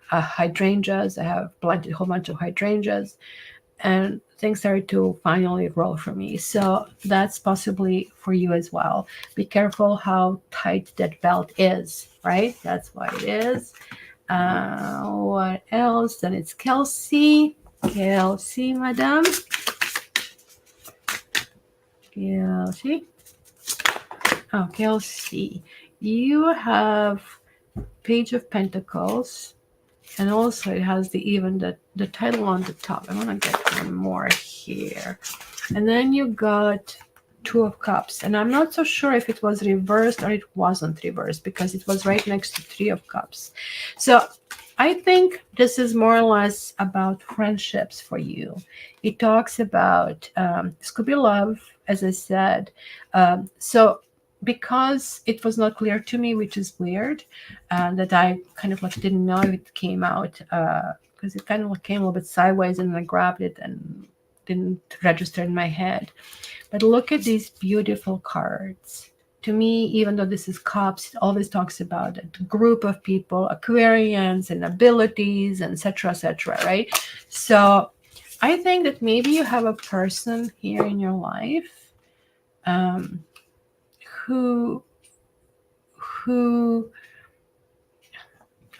hydrangeas. I have planted a whole bunch of hydrangeas, and things started to finally roll for me. So that's possibly for you as well. Be careful how tight that belt is, right? That's why it is. What else? Then it's Kelsey. Kelsey, madam. Kelsey. Oh, Kelsey. You have Page of Pentacles. And also it has the title on the top. I want to get one more here. And then you got Two of Cups. And I'm not so sure if it was reversed or it wasn't reversed, because it was right next to Three of Cups. So I think this is more or less about friendships for you. It talks about, this could be love, as I said. So because it was not clear to me, which is weird, that I kind of like didn't know it came out, because it kind of came a little bit sideways and I grabbed it and didn't register in my head. But look at these beautiful cards. To me, even though this is cups, it always talks about a group of people, Aquarians and abilities, and etc., right? So I think that maybe you have a person here in your life, who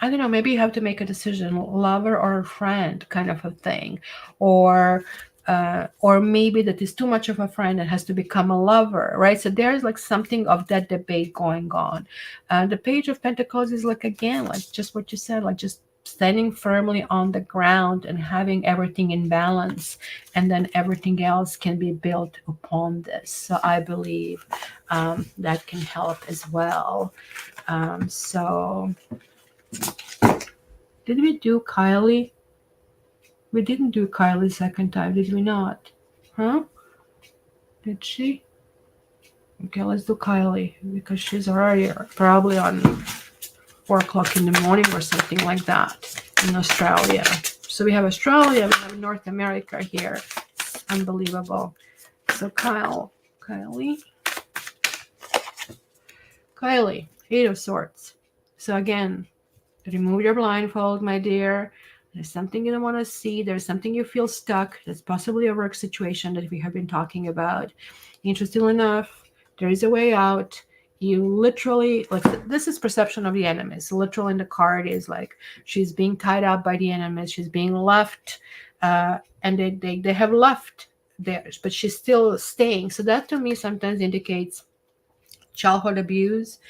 I don't know, maybe you have to make a decision, lover or a friend kind of a thing, or maybe that is too much of a friend and has to become a lover, right? So there's like something of that debate going on. The Page of Pentacles is like, again, like just what you said, like just standing firmly on the ground and having everything in balance, and then everything else can be built upon this. So I believe that can help as well. So did we do Kylie? We didn't do Kylie second time, did we not? Huh? Did she? Okay, let's do Kylie, because she's already probably on 4 o'clock in the morning or something like that in Australia. So we have Australia, we have North America here. It's unbelievable. So Kylie, Eight of Swords. So again, remove your blindfold, my dear. There's something you don't want to see. There's something you feel stuck. That's possibly a work situation that we have been talking about. Interestingly enough, there is a way out. You literally, like, this is perception of the enemies. Literally in the card is like, she's being tied up by the enemies. She's being left, and they have left theirs, but she's still staying. So that to me sometimes indicates childhood abuse,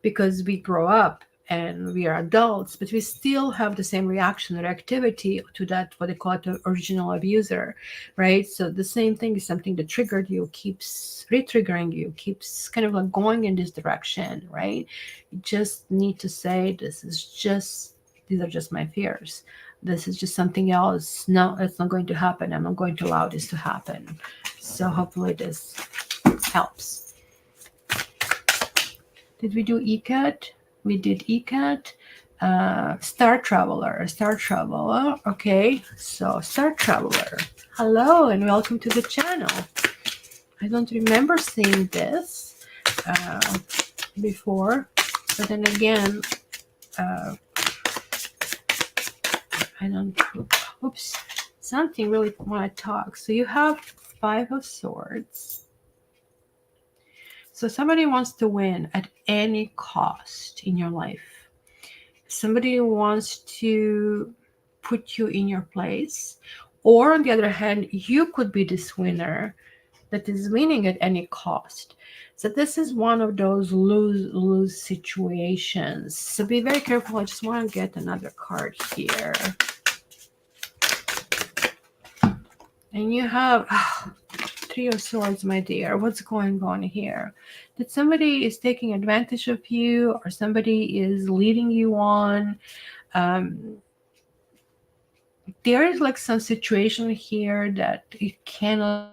because we grow up and we are adults, but we still have the same reaction or activity to that, what they call it, the original abuser, right? So the same thing is something that triggered you, keeps re-triggering you, keeps kind of like going in this direction, right? You just need to say, these are just my fears. This is just something else. No, it's not going to happen. I'm not going to allow this to happen. So hopefully this helps. Did we do ECAT? We did ECAT. Star Traveler. Okay, so Star Traveler. Hello and welcome to the channel. I don't remember seeing this before, but then again, I don't. Oops, something really want to talk. So you have Five of Swords. So somebody wants to win at any cost in your life. Somebody wants to put you in your place. Or on the other hand, you could be this winner that is winning at any cost. So this is one of those lose-lose situations. So be very careful. I just want to get another card here. And you have Three of Swords, my dear. What's going on here? That somebody is taking advantage of you, or somebody is leading you on. Um, there is like some situation here that it cannot be resolved.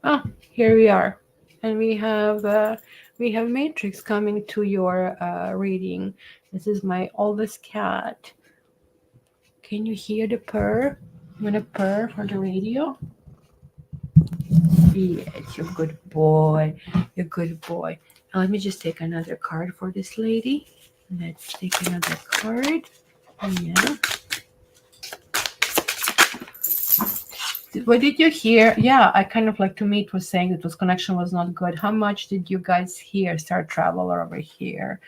Oh, here we are, and we have Matrix coming to your reading. This is my oldest cat. Can you hear the purr? I'm gonna purr for the radio. Yes, you're a good boy. You're a good boy. Now let me just take another card for this lady. Let's take another card. Yeah. What did you hear? Yeah, I kind of like, to me it was saying that this connection was not good. How much did you guys hear Star Traveler over here?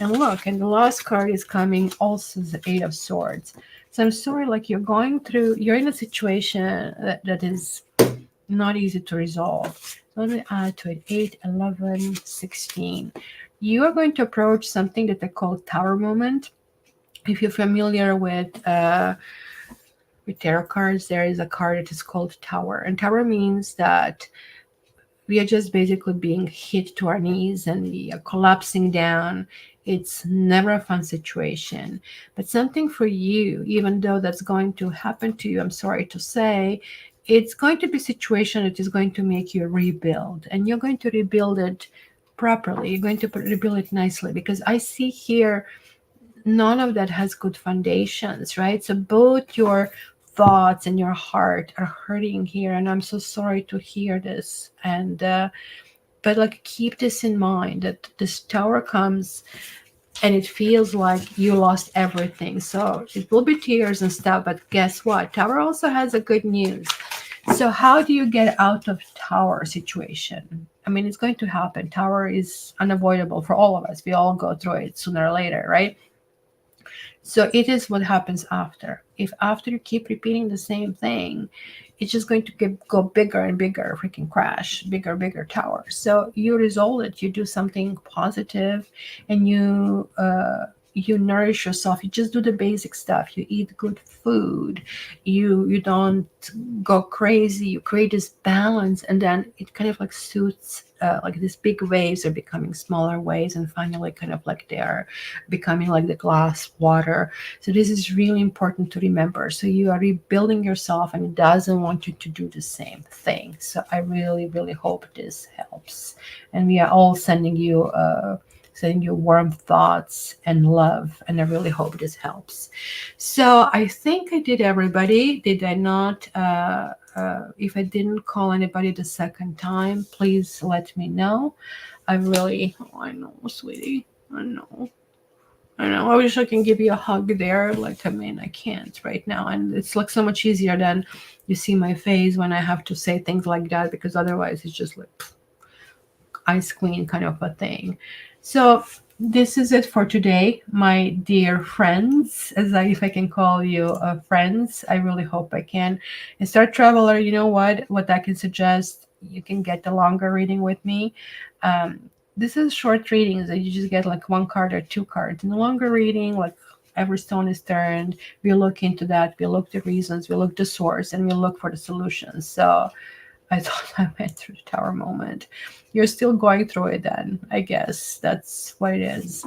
And look, and the last card is coming also the Eight of Swords. So I'm sorry, like you're in a situation that is not easy to resolve. So let me add to it 8, 11, 16. You are going to approach something that I call Tower Moment. If you're familiar with tarot cards, there is a card that is called Tower. And Tower means that we are just basically being hit to our knees and we are collapsing down. It's never a fun situation. But something for you, even though that's going to happen to you, I'm sorry to say, it's going to be a situation that is going to make you rebuild. And you're going to rebuild it properly. You're going to rebuild it nicely, because I see here none of that has good foundations, right? So both your thoughts and your heart are hurting here, and I'm so sorry to hear this. And but like, keep this in mind, that this tower comes and it feels like you lost everything. So it will be tears and stuff, but guess what? Tower also has a good news. So how do you get out of tower situation? I mean, it's going to happen. Tower is unavoidable for all of us. We all go through it sooner or later, right? So it is what happens after. If after you keep repeating the same thing, it's just going to go bigger and bigger, freaking crash, bigger, bigger tower. So you resolve it, you do something positive, and you nourish yourself. You just do the basic stuff. You eat good food. You don't go crazy. You create this balance, and then it kind of like suits. Like these big waves are becoming smaller waves, and finally, kind of like they are becoming like the glass water. So this is really important to remember. So you are rebuilding yourself, and it doesn't want you to do the same thing. So I really, really hope this helps. And we are all sending you warm thoughts and love. And I really hope this helps. So I think I did everybody. Did I not? If I didn't call anybody the second time, please let me know. I know, sweetie. I know. I know. I wish I can give you a hug there. Like, I mean, I can't right now. And it's like so much easier than you see my face when I have to say things like that, because otherwise it's just like ice queen kind of a thing. So this is it for today, my dear friends, if I can call you friends. I really hope I can. And Star Traveler, you know what I can suggest, you can get the longer reading with me. This is short readings that you just get like one card or two cards. In the longer reading, like every stone is turned, we look into that, we look the reasons, we look the source, and we look for the solutions. So I thought I went through the tower moment. You're still going through it then, I guess. That's what it is.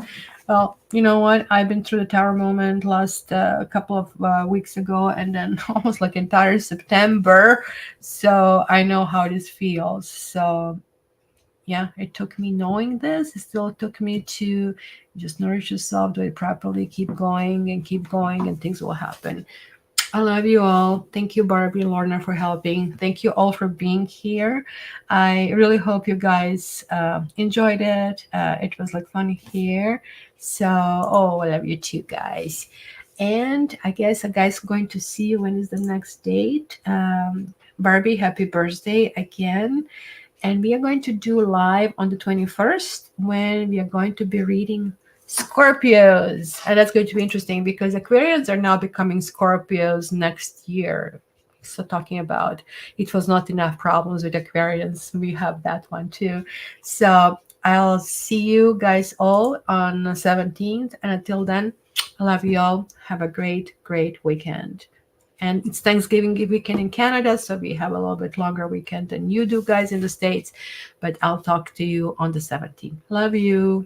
Well, you know what? I've been through the tower moment last couple of weeks ago, and then almost like entire September. So I know how this feels. So Yeah, it took me knowing this. It still took me to just nourish yourself, do it properly, keep going and keep going, and things will happen. I love you all. Thank you, Barbie and Lorna, for helping. Thank you all for being here. I really hope you guys enjoyed it. It was like fun here. So, oh, I love you too, guys. And I guess a guy's going to see you. When is the next date? Barbie, happy birthday again. And we are going to do live on the 21st when we are going to be reading Scorpios. And that's going to be interesting because Aquarians are now becoming Scorpios next year. So, talking about it was not enough problems with Aquarians, we have that one too. So, I'll see you guys all on the 17th. And until then, I love you all. Have a great, great weekend. And it's Thanksgiving weekend in Canada, so we have a little bit longer weekend than you do guys in the States. But I'll talk to you on the 17th. Love you.